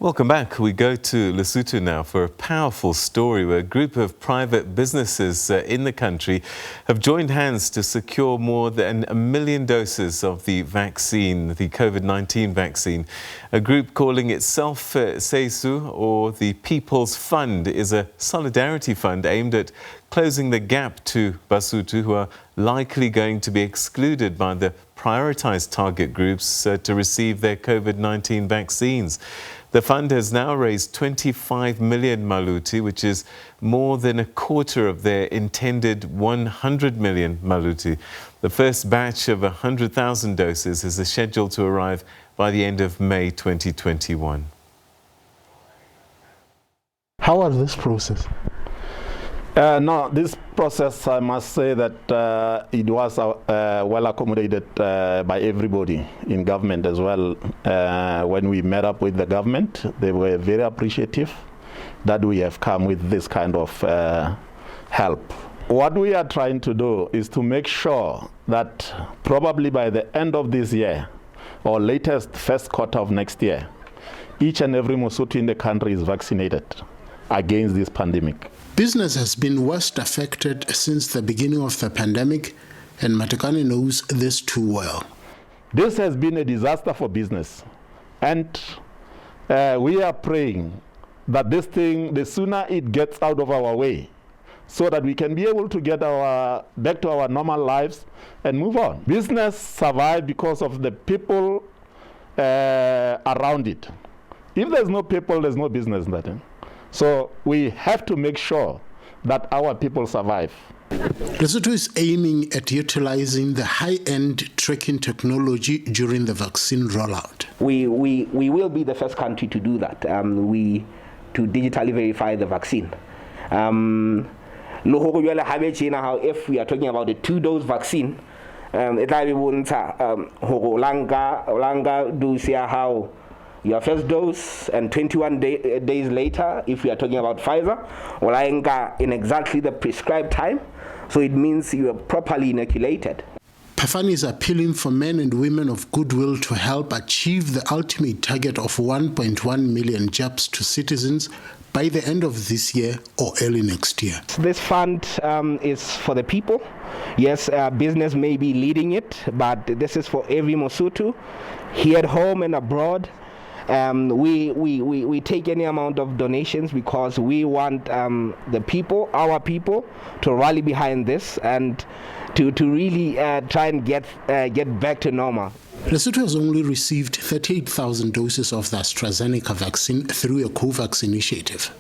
Welcome back. We go to Lesotho now for a powerful story where a group of private businesses in the country have joined hands to secure more than 1 million doses of the vaccine, the COVID-19 vaccine. A group calling itself SABC, or the People's Fund, is a solidarity fund aimed at closing the gap to Basotho, who are likely going to be excluded by the prioritized target groups to receive their COVID-19 vaccines. The fund has now raised 25 million maluti, which is more than a quarter of their intended 100 million maluti. The first batch of 100,000 doses is scheduled to arrive by the end of May 2021. How was this process? No, this process, I must say that it was well accommodated by everybody in government as well. When we met up with the government, they were very appreciative that we have come with this kind of help. What we are trying to do is to make sure that probably by the end of this year, or latest first quarter of next year, each and every Mosotho in the country is vaccinated against this pandemic. Business has been worst affected since the beginning of the pandemic, and Matekane knows this too well. This has been a disaster for business, and we are praying that this thing, the sooner it gets out of our way, so that we can be able to get back to our normal lives and move on. Business survived because of the people around it. If there's no people, there's no business. So we have to make sure that our people survive. Lesotho is aiming at utilizing the high-end tracking technology during the vaccine rollout. We will be the first country to do that, to digitally verify the vaccine. If we are talking about a 2-dose vaccine, how your first dose and 21 days later, if we are talking about Pfizer, in exactly the prescribed time. So it means you are properly inoculated. Pafani is appealing for men and women of goodwill to help achieve the ultimate target of 1.1 million jabs to citizens by the end of this year or early next year. This fund is for the people. Yes, business may be leading it, but this is for every Mosotho here at home and abroad. We take any amount of donations because we want the people, our people, to rally behind this and to really try and get back to normal. Lesotho has only received 38,000 doses of the AstraZeneca vaccine through a COVAX initiative,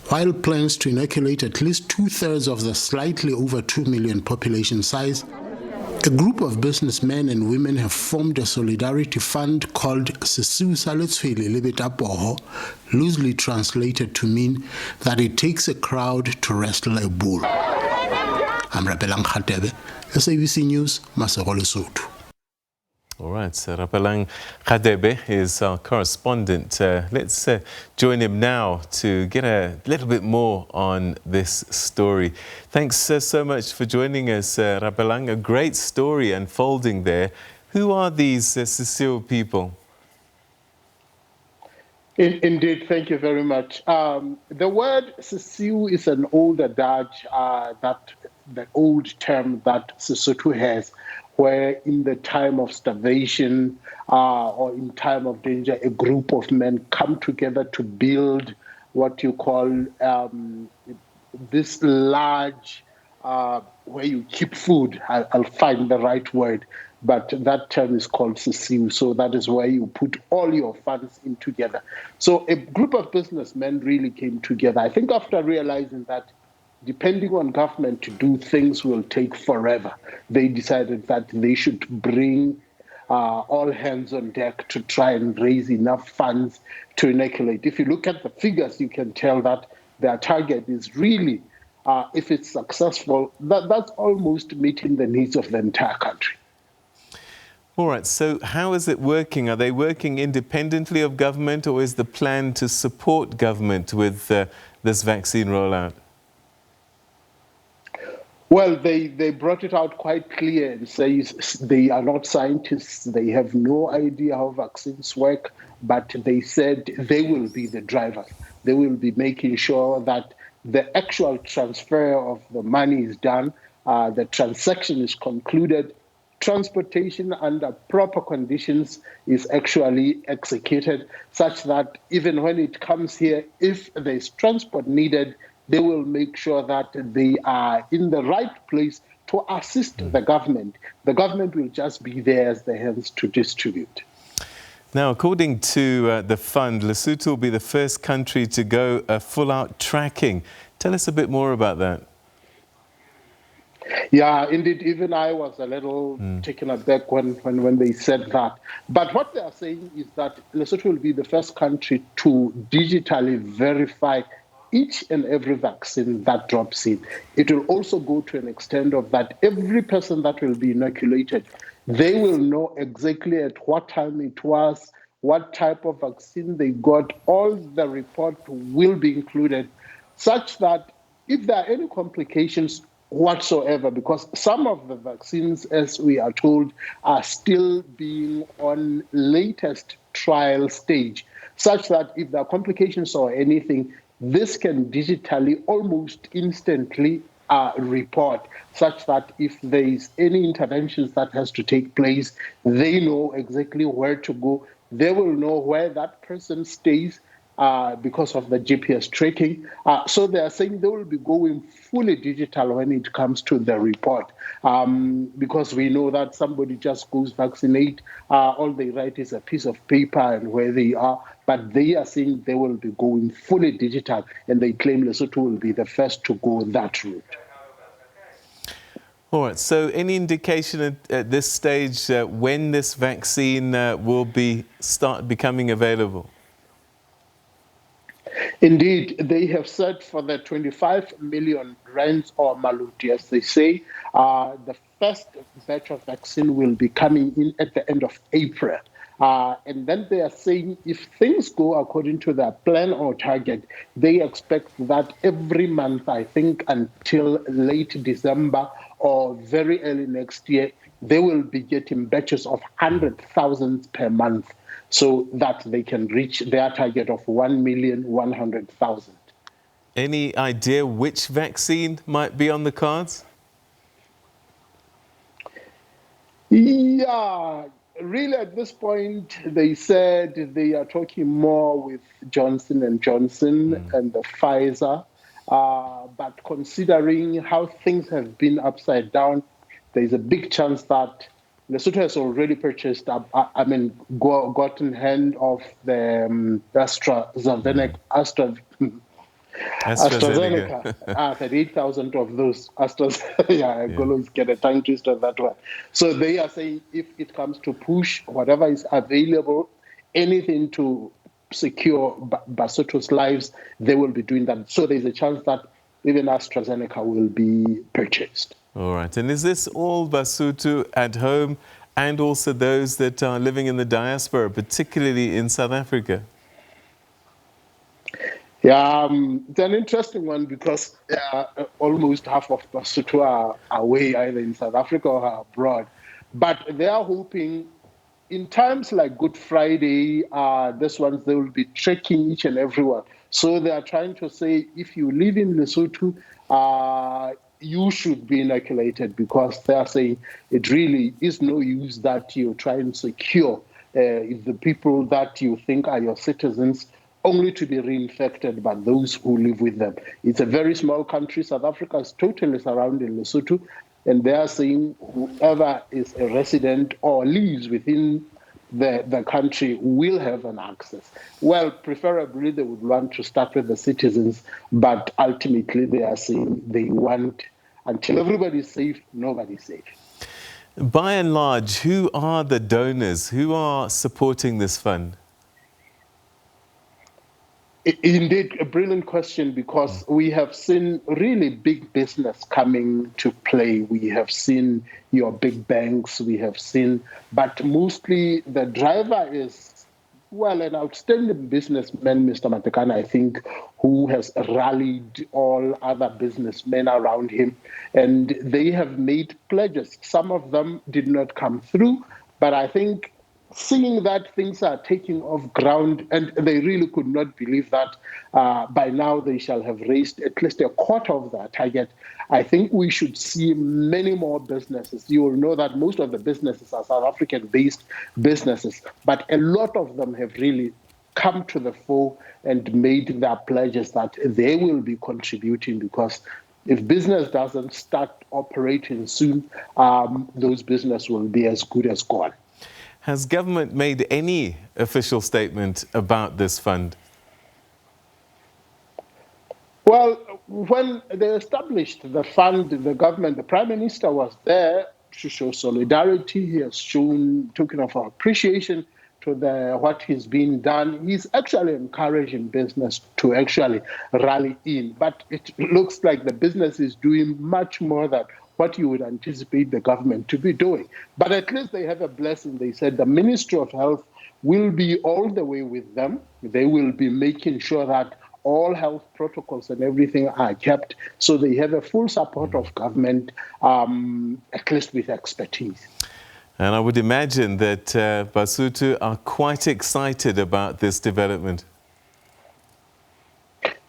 while plans to inoculate at least 2/3 of the slightly over 2 million population size. A group of businessmen and women have formed a solidarity fund called SABC, loosely translated to mean that it takes a crowd to wrestle a bull. I'm Rapelang, SABC News, Lesotho. All right, Rapelang Radebe is our correspondent. Let's join him now to get a little bit more on this story. Thanks so much for joining us, Rapelang. A great story unfolding there. Who are these SABC people? Indeed, thank you very much. The word SABC is an old adage, the old term that Lesotho has, where in the time of starvation or in time of danger, a group of men come together to build what you call this large, where you keep food. I'll find the right word, but that term is called SABC. So that is where you put all your funds in together. So a group of businessmen really came together. I think after realizing that depending on government to do things will take forever, they decided that they should bring all hands on deck to try and raise enough funds to inoculate. If you look at the figures, you can tell that their target is really, if it's successful, that's almost meeting the needs of the entire country. All right, so how is it working? Are they working independently of government, or is the plan to support government with this vaccine rollout? Well, they brought it out quite clear and says they are not scientists. They have no idea how vaccines work, but they said they will be the drivers. They will be making sure that the actual transfer of the money is done, the transaction is concluded, transportation under proper conditions is actually executed, such that even when it comes here, if there's transport needed, they will make sure that they are in the right place to assist the government. The government will just be there as the hands to distribute. Now, according to the fund, Lesotho will be the first country to go full-out tracking. Tell us a bit more about that. Yeah, indeed, even I was a little taken aback when they said that. But what they are saying is that Lesotho will be the first country to digitally verify each and every vaccine that drops in. It will also go to an extent of that every person that will be inoculated, they will know exactly at what time it was, what type of vaccine they got. All the report will be included, such that if there are any complications whatsoever, because some of the vaccines, as we are told, are still being on latest trial stage, such that if there are complications or anything, this can digitally almost instantly report, such that if there is any interventions that has to take place, they know exactly where to go. They will know where that person stays because of the GPS tracking. So they are saying they will be going fully digital when it comes to the report, because we know that somebody just goes vaccinate, all they write is a piece of paper and where they are, but they are saying they will be going fully digital, and they claim Lesotho will be the first to go that route. All right, so any indication at this stage when this vaccine will start becoming available? Indeed, they have said for the 25 million rands or maluti, as they say, the first batch of vaccine will be coming in at the end of April. And then they are saying if things go according to their plan or target, they expect that every month, I think until late December or very early next year, they will be getting batches of 100,000 per month, so that they can reach their target of 1,100,000. Any idea which vaccine might be on the cards? Yeah, really at this point, they said they are talking more with Johnson & Johnson and the Pfizer. But considering how things have been upside down, there's a big chance that Lesotho has already purchased, gotten hand of the AstraZeneca, 38,000 of those AstraZeneca. I always get a tongue twist of that one. So they are saying if it comes to push, whatever is available, anything to secure Basotho's lives, they will be doing that. So there's a chance that even AstraZeneca will be purchased. All right. And is this all Basotho at home and also those that are living in the diaspora, particularly in South Africa? Yeah, it's an interesting one because almost half of Basotho are away either in South Africa or abroad. But they are hoping in times like Good Friday, this ones, they will be tracking each and every one. So they are trying to say, if you live in Lesotho, you should be inoculated, because they are saying it really is no use that you try and secure the people that you think are your citizens only to be reinfected by those who live with them. It's a very small country. South Africa is totally surrounded Lesotho, and they are saying whoever is a resident or lives within the country will have an access. Well, preferably they would want to start with the citizens, but ultimately they are saying they want, until everybody is safe, nobody is safe. By and large, who are the donors? Who are supporting this fund? Indeed, a brilliant question, because we have seen really big business coming to play. We have seen your big banks, we have seen, but mostly the driver is well, an outstanding businessman, Mr. Matekane, I think, who has rallied all other businessmen around him. And they have made pledges. Some of them did not come through, but I think seeing that things are taking off ground, and they really could not believe that by now they shall have raised at least a quarter of that target. I think we should see many more businesses. You will know that most of the businesses are South African-based businesses, but a lot of them have really come to the fore and made their pledges that they will be contributing, because if business doesn't start operating soon, those businesses will be as good as gone. Has government made any official statement about this fund? Well, when they established the fund, the government, the Prime Minister was there to show solidarity. He has shown token of appreciation to what is being done. He's actually encouraging business to actually rally in. But it looks like the business is doing much more than what you would anticipate the government to be doing. But at least they have a blessing. They said the Ministry of Health will be all the way with them. They will be making sure that all health protocols and everything are kept. So they have a full support of government, at least with expertise. And I would imagine that Basotho are quite excited about this development.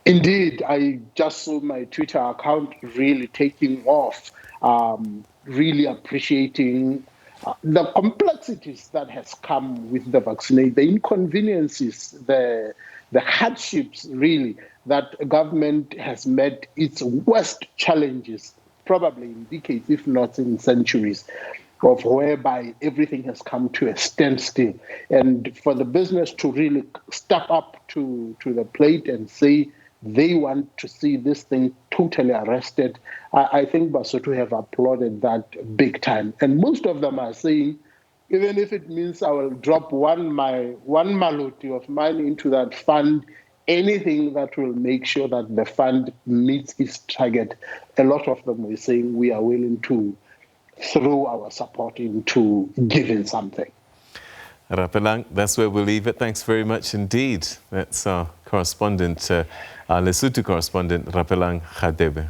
Indeed, I just saw my Twitter account really taking off, really appreciating the complexities that has come with the vaccination, the inconveniences, the hardships, really, that government has met its worst challenges, probably in decades, if not in centuries, of whereby everything has come to a standstill. And for the business to really step up to the plate and say they want to see this thing totally arrested, I think Basotho have applauded that big time. And most of them are saying, even if it means I will drop one maloti of mine into that fund, anything that will make sure that the fund meets its target, a lot of them are saying we are willing to throw our support into giving something. Rapelang, that's where we'll leave it. Thanks very much indeed. That's our correspondent, our Lesotho correspondent, Rapelang Radebe.